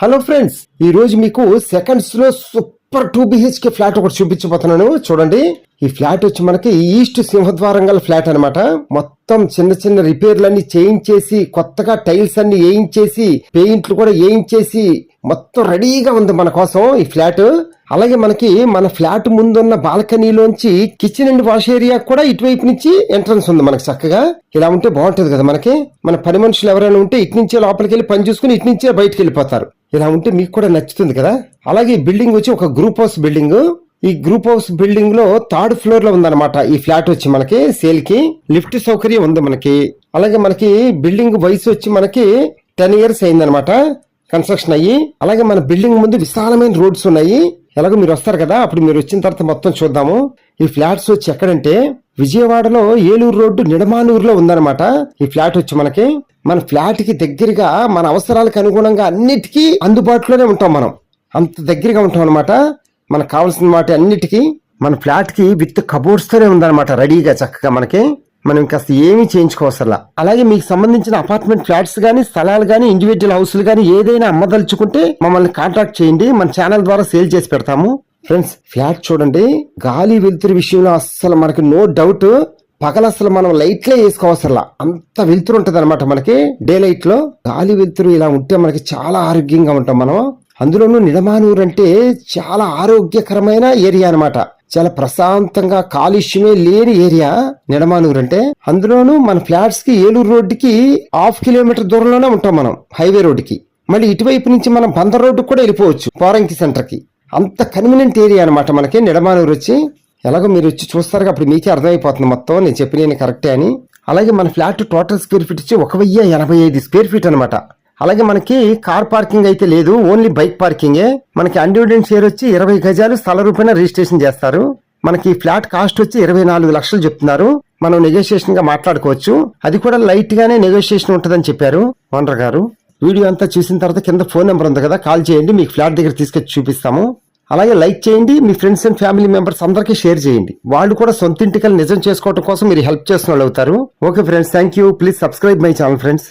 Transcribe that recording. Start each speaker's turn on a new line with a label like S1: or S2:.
S1: Hello friends, ఈ రోజు మీకు సెకండ్స్ లో సూపర్ 2 BHK ఫ్లాట్ ఒకటి చూపించబోతున్నాను. చూడండి, ఈ ఫ్లాట్ వచ్చి మనకి ఈస్ట్ సింహద్వారం గల ఫ్లాట్ అనమాట. మొత్తం చిన్న చిన్న రిపేర్లన్నీ చేయించేసి, కొత్తగా టైల్స్ అన్ని వేయించేసి, పెయింట్లు కూడా వేయించేసి మొత్తం రెడీగా ఉంది మన కోసం ఈ ఫ్లాట్. అలాగే మనకి మన ఫ్లాట్ ముందున్న బాల్కనీలోంచి కిచెన్ అండ్ వాష్ ఏరియా కూడా ఇటువైపు నుంచి ఎంట్రన్స్ ఉంది మనకి. చక్కగా ఇలా ఉంటే బాగుంటది కదా మనకి. మన పని మనుషులు ఎవరైనా ఉంటే ఇటు నుంచే లోపలికి వెళ్ళి పని చూసుకుని ఇటు నుంచే బయటకు వెళ్ళిపోతారు. ఇలా ఉంటే మీకు కూడా నచ్చుతుంది కదా. అలాగే ఈ బిల్డింగ్ వచ్చి ఒక గ్రూప్ హౌస్ బిల్డింగ్. ఈ గ్రూప్ హౌస్ బిల్డింగ్ లో 3rd ఫ్లోర్ లో ఉందన్నమాట ఈ ఫ్లాట్ వచ్చి మనకి సేల్ కి. లిఫ్ట్ సౌకర్యం ఉంది మనకి. అలాగే మనకి బిల్డింగ్ వయసు వచ్చి మనకి 10 years అయిందనమాట కన్స్ట్రక్షన్ అయ్యి. అలాగే మన బిల్డింగ్ ముందు విశాలమైన రోడ్స్ ఉన్నాయి. ఎలాగో మీరు వస్తారు కదా, అప్పుడు మీరు వచ్చిన తర్వాత మొత్తం చూద్దాము. ఈ ఫ్లాట్స్ వచ్చి ఎక్కడంటే విజయవాడలో ఏలూరు రోడ్డు నిడమానూరులో ఉందన్నమాట ఈ ఫ్లాట్ వచ్చి మనకి. మన ఫ్లాట్ కి దగ్గరగా మన అవసరాలకు అనుగుణంగా అన్నిటికీ అందుబాటులోనే ఉంటాం మనం. అంత దగ్గరగా ఉంటాం అనమాట. మనకు కావాల్సిన వాటి అన్నిటికీ మన ఫ్లాట్ కి విత్ కబోర్డ్స్ తోనే ఉందన్నమాట రెడీగా చక్కగా మనకి. మనం కాస్త ఏమీ చేయించుకోవసరలా. అలాగే మీకు సంబంధించిన అపార్ట్మెంట్ ఫ్లాట్స్ గానీ, స్థలాలు గానీ, ఇండివిజువల్ హౌస్లు గానీ ఏదైనా అమ్మదలుచుకుంటే మమ్మల్ని కాంటాక్ట్ చేయండి. మన ఛానల్ ద్వారా సేల్ చేసి పెడతాము. ఫ్రెండ్స్, ఫ్లాట్ చూడండి, గాలి వెలుతురు విషయంలో అస్సలు మనకి నో డౌట్. పగల అసలు మనం లైట్లే వేసుకోవసరలా, అంత వెలుతురు ఉంటది అనమాట మనకి. డే లైట్ లో గాలి వెలుతురు ఇలా ఉంటే మనకి చాలా ఆరోగ్యంగా ఉంటాం మనం. అందులోనూ నిడమానూరు అంటే చాలా ఆరోగ్యకరమైన ఏరియా అనమాట. చాలా ప్రశాంతంగా కాలుష్యమే లేని ఏరియా నిడమానూరు అంటే. అందులోనూ మన ఫ్లాట్స్ కి ఏలూరు రోడ్డుకి 1/2 kilometer దూరంలోనే ఉంటాం మనం, హైవే రోడ్డుకి. మళ్ళీ ఇటువైపు నుంచి మనం బందర్ రోడ్డు కూడా వెళ్ళిపోవచ్చు, పోరంకి సెంటర్ కి. అంత కన్వీనియంట్ ఏరియా అనమాట మనకి నిడమానూరు వచ్చి. ఎలాగో మీరు వచ్చి చూస్తారు, అప్పుడు మీకే అర్థమైపోతుంది మొత్తం నేను చెప్పిన కరెక్టే అని. అలాగే మన ఫ్లాట్ టోటల్ స్క్వేర్ ఫీట్ వచ్చి 1085 square feet అనమాట. అలాగే మనకి కార్ పార్కింగ్ అయితే లేదు, ఓన్లీ బైక్ పార్కింగే. మనకి అన్డివైడెడ్ షేర్ వచ్చి 20 గజాలు స్థల రూపాయన రిజిస్ట్రేషన్ చేస్తారు. మనకి ఫ్లాట్ కాస్ట్ వచ్చి 24 లక్షలు చెప్తున్నారు. మనం నెగోషియేషన్ గా మాట్లాడుకోవచ్చు. అది కూడా లైట్ గానే నెగోషియేషన్ ఉంటుందని చెప్పారు ఓనర్ గారు. వీడియో అంతా చూసిన తర్వాత కింద ఫోన్ నెంబర్ ఉంది కదా, కాల్ చేయండి, మీకు ఫ్లాట్ దగ్గర తీసుకొచ్చి చూపిస్తాము. అలాగే లైక్ చేయండి, మీ ఫ్రెండ్స్ అండ్ ఫ్యామిలీ మెంబర్స్ అందరికీ షేర్ చేయండి. వాళ్ళు కూడా సొంత ఇంటికలు నిజం చేసుకోవడం కోసం మీరు హెల్ప్ చేసిన వాళ్ళు అవుతారు. Okay friends, thank you. Please subscribe my channel friends.